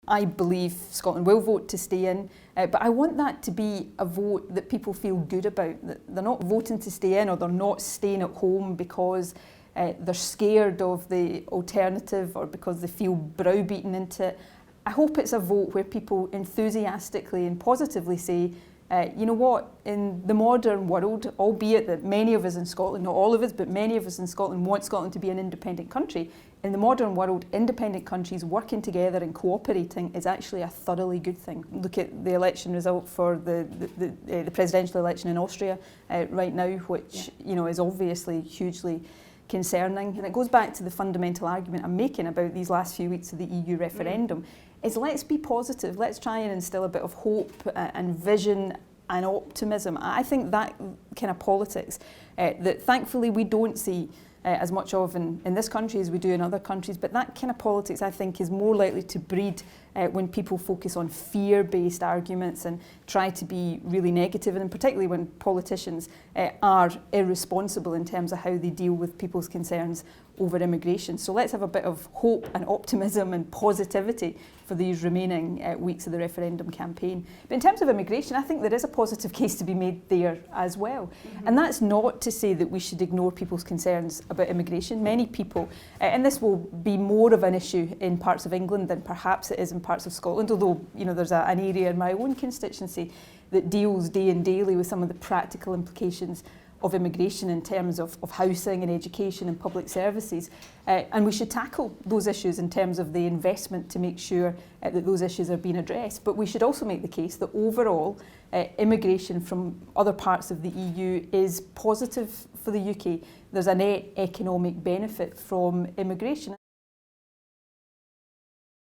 I believe Scotland will vote to stay in, but I want that to be a vote that people feel good about, that they're not voting to stay in or they're not staying at home because they're scared of the alternative or because they feel browbeaten into it. I hope it's a vote where people enthusiastically and positively say, you know what, in the modern world, albeit that many of us in Scotland, not all of us, but many of us in Scotland want Scotland to be an independent country. In the modern world, independent countries working together and cooperating is actually a thoroughly good thing. Look at the election result for the presidential election in Austria right now, which is obviously hugely concerning. And it goes back to the fundamental argument I'm making about these last few weeks of the EU referendum, is let's be positive, let's try and instill a bit of hope and vision and optimism. I think that kind of politics that thankfully we don't see as much of in this country as we do in other countries, but that kind of politics I think is more likely to breed when people focus on fear-based arguments and try to be really negative, and particularly when politicians are irresponsible in terms of how they deal with people's concerns over immigration. So let's have a bit of hope and optimism and positivity for these remaining weeks of the referendum campaign. But in terms of immigration, I think there is a positive case to be made there as well. And that's not to say that we should ignore people's concerns about immigration. Many people, and this will be more of an issue in parts of England than perhaps it is in parts of Scotland, although there's an area in my own constituency that deals day and daily with some of the practical implications of immigration in terms of housing and education and public services. And we should tackle those issues in terms of the investment to make sure that those issues are being addressed. But we should also make the case that overall immigration from other parts of the EU is positive for the UK. There's a net economic benefit from immigration.